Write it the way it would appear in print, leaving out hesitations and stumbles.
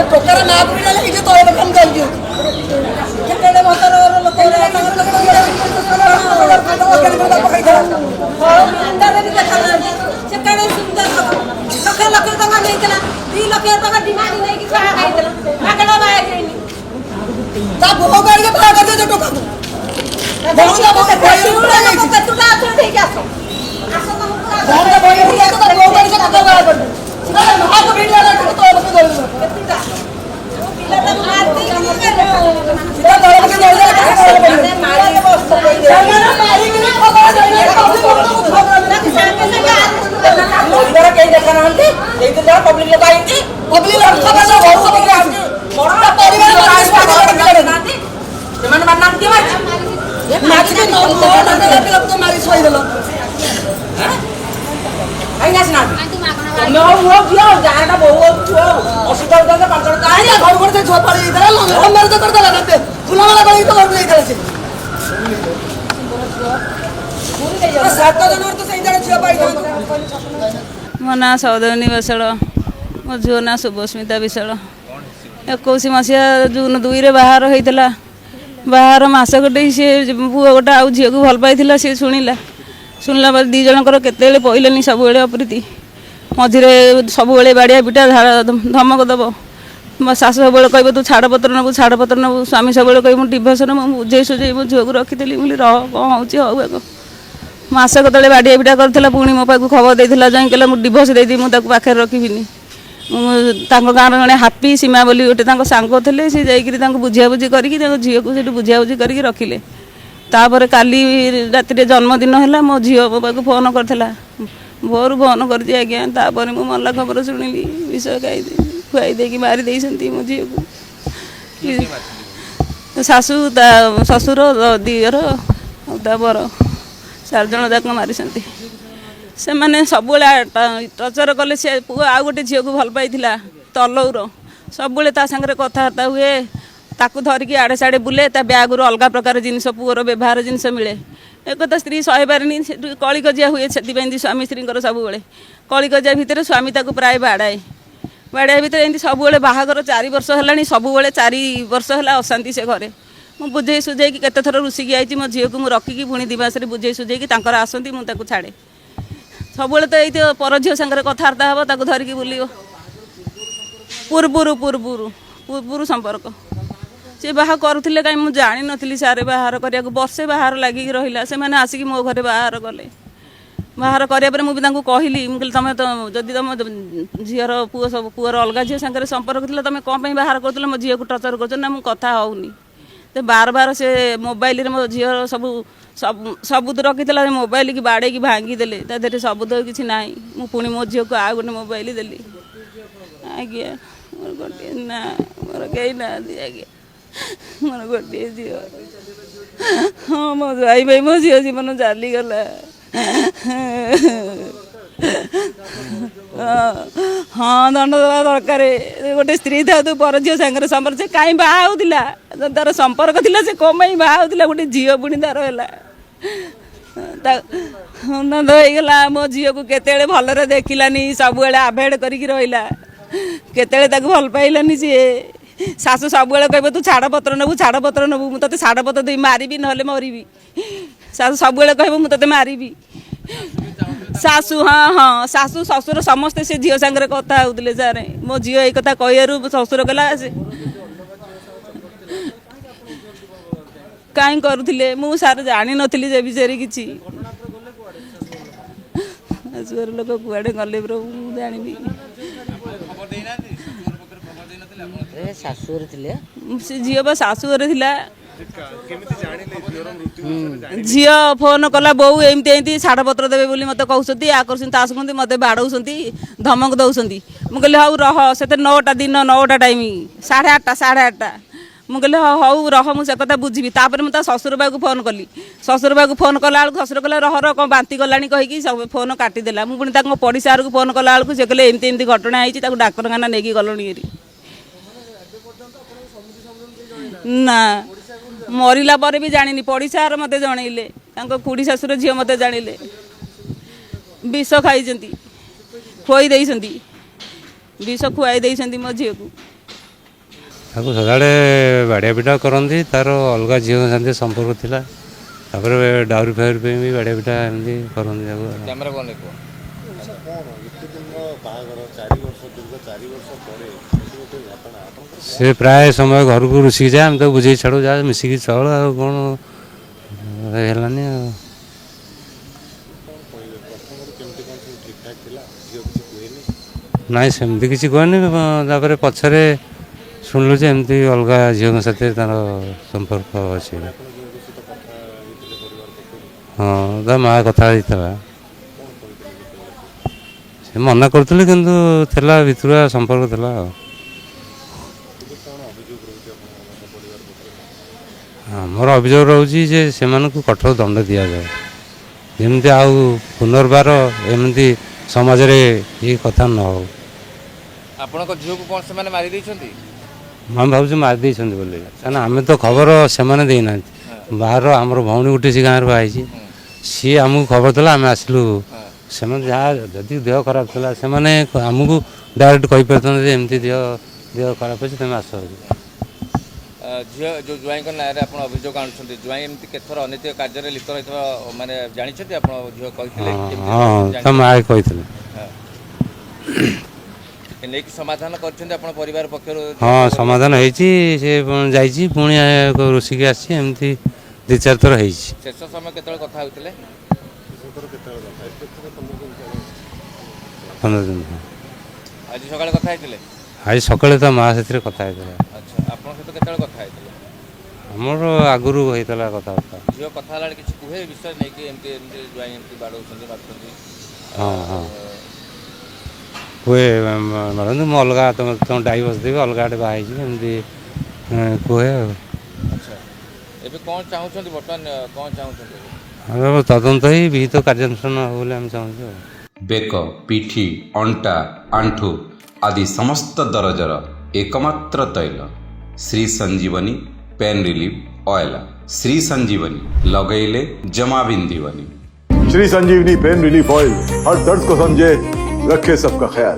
टोकर माप ये तो काम कर दियो केते भतर लोक अंदर भी देखा से कने सुंदर लख लख टका नैतला 2 लाख टका डिमांड नै कि छा खाइतला मागणा बाय गइनी ता भो गाड़ी के भाग कर दे टोका भोंगा भो कतुटा आछो ठीक आछो आछो तो भोंगा भो ये तो भो गाड़ी के टका बाय कर दे सीधा महाको वीडियो ला तो लोक गइल कतुटा पिलाटा मारते सीधा दौड़ के दौड़ मारी बस मारी के खबर जाइए इधर कहीं देखा नांती एक जगह पब्लिक लोग आएंगे पब्लिक लोग खबर ना बहुत पब्लिक आएंगे मोटा परिवार लोग नांती जमान मान नाम के माच के नो लोग तो मारी सोई देलो हैं आई नाच ना नो वो दियो जारटा बहुत छो हॉस्पिटल का 500 का आई घर घर से छो पड़ी इधर हम मेरे तो कर देला ना फुला वाला गली तो कर इधर से सात जनवर तो सही जण छो पाई मो ना सौदवनी बसड़ मो झील ना शुभस्मिता विशाल 21 मसीहा जून 2 रे बाहर होता बाहर मस गोटे सी पु गोटे आउ झील को भल पाई सी शुणिला शुणिला बाद 2 जनकर केत पईले सब अप्रीति मझे सब बाड़िया पिटा धमक दब मो शाशु सब कह तू छाड़पत्र नबू स्वामी सब कह डिभोर्स मुझे बुझे सुझे मो झील को रखी मुझे रह कौन हो मस कत बाड़िया पिटा करता पुणी मो पाक खबर देता जाए कहला मुझे डिभोर्स देदी मुझे पाखे रखी गाँव जड़े हापी सीमा बोली गोटे सांग थे सी जा बुझाबुझी कर झील को बुझाबुझी कर रखिले तापर काली राति जन्मदिन है मो झील मो पाक फोन करता भोर फोन कर आज्ञा तापर मु मल्ला खबर शुणिली विष खुआई दे मारी देती मो झील को शाशु शशुर दियर बर 4 जन जाक मारी से मैंने सब टर्चर कले से पुआ आउ गोटे झील को भल पाई तलौर सब सागर कथबार्ता हुए ताकू धरिकी आड़े साड़े बुले ब्याग रू अलग प्रकार जिनस पुअर व्यवहार जिनस मिले एक तो स्त्री सही पारे कली कजिया हुए से स्वामी स्त्री सब कली कजिया भितर स्वामी ताकू प्राय बाड़ाए बाड़िया भितर एमती सब बाहागर 4 वर्ष है सब 4 वर्ष है अशांति से घरे मुझे बुझे सुझे केते थर रुषिकी आई मो झील को मुझे रखिकी पुणी 2 मास बुझे सुझे आसती मुझे छाड़े सब तो पर झील सागर कथबार्ता हम ताकू धरिकी बुल पूर्वर संपर्क सी बाहा करुले कहीं मुझे जानी नी सारे बाहर करने वर्षे बाहर लगिक रहा से मैंने आसिक मो घरे बाहर कले बाहर करापर मुझे कहली मुझे तुम तो जदि तुम झीर पुओ सब पुअर अलग झील सागर संपर्क थी तुम कौन बाहर कर मो झील को टर्चर कर मुझे कथा होनी तो बार बार से मोबाइल मो झील सबुद रखी मोबाइल की बाड़े की भांगीदे तादेह सबुद किसी ना पुणी मो झील को आ गए मोबाइल देली आज्ञा मोर गोटे ना मोर कहीं ना आज्ञा मोर गोटे झील हाँ मो जाई भाई मो झील जीवन चलीगला हाँ दंड देवा दरकार गोटे स्त्री था तू पर झील सागर संपर्क से कहीं बाहला तार संपर्क थी से कौन बाहला गोटे झील पुणी तार है नंद होगला मो झील को केते भलरे देखलानी सब आभेड करके रहा केते भल पाइलानी सी शाशु सब कह तू छाड़पत्र नबू मुझे छाड़पत्र दे मारि ना मरबी शाशु सब कह मुझे मारि शाशु हाँ हाँ शाशु शशुर समस्ते से झील सागर कथा होते सारे मो झील एक कथा कह शशुर कहला से कहीं करुले मु सार जानी नी से विषय किसी लोक कुआड़े गले प्रभु जानी से झील शाशुघर थी झील फोन कला बोऊ एमती छाड़पत्र देवे बोली मत कहते आकर्षण तास कहते मत बाड़ौंट धमक दौरान मुझे हौ रह से 9टा दिन 9टा टाइम 8:30 मुझे हौ रह मुझे कथा बुझी तापर मुझे शशुर बा को फोन कली शशुर बा को फोन कला शशुर कहला रह रह कौन बांती गलानी कहीकि सब फोन काटिदेला मुझे पड़ोसा को फोन कला से कहले एमती घटना होती डाक्तखाना नहीं गलनी ना मरला पर भी जानी पड़ोसार मत जनइले खुड़ी शाशुर झील मत जानिले विष खाई खुआई विष खुआई मो झील को सदाड़े बाड़िया पिटा करती तार अलग झील साथ संपर्क थिला डाउरी फाउरी भी बाड़िया पिटा एमती करती से प्राय समय घर को रुसिक जाए तो बुझे छाड़ू जा मिसिकी चल कौन हेलानी नाई सेमती किसी कहनी पछरे शुणलु एमती अलग झील साथ तार संपर्क अच्छे हाँ ता माँ कथा से मना करुले किंतु थिला भितरुआ संपर्क थिला मोर अभियोग रोचे से कठोर दंड दि जाए जमी आउ पुनर्बार एमती समाज ये कथा न हो आपन झील को कौन से मारी देइछंती मैं भाव मारिदे बोली आम तो खबर से देना बाहर आमर भौणी गोटे से गाँव बाई सी आमको खबर था आम आसलु से जहाँ जदि देह खराब था से आमको डायरेक्ट कही पारे एमती देह खराब अच्छे तुम आस झील जो ज्वाई ना आप अभियोग आणुंट ज्वाई एमती केथर अनैतिक कार्य लिप्त रही मैंने जानते आप झील हाँ माँ कही नहीं समाधान कर परिवार पक्ष हाँ समाधान होती पुणी रुसिक आमती 2-4 थर हो शेष समय केत कथा होते 15 दिन आज सकाଳେ कथा होते आज सकाଳେ तो माँ से कथा अच्छा आप सहित केत कथा होते आमर आगुरी होता कथबार्ता झील कथा किसी कहे विषय नहीं कि एमती एमती ज्वाई एमती बाड़ौंट मार्च हाँ हाँ कहे मारती मुझे अलग तुम डाई बसदेवी अलग आड़े बाहरी कहे अच्छा एबे कौन चाहते बर्तमान कौन चाहते तदंत ही विहित कार्यानुष्ठान हो चाहूँ बेक पिठी अंटा आंठू आदि समस्त दरजर एकमात्र तैल श्री संजीवनी पेन रिलीफ ऑयल श्री संजीवनी लगैले जमा बिंदीवनी श्री संजीवनी पेन रिलीफ ऑयल हर दर्द को समझे रखे सबका ख्याल।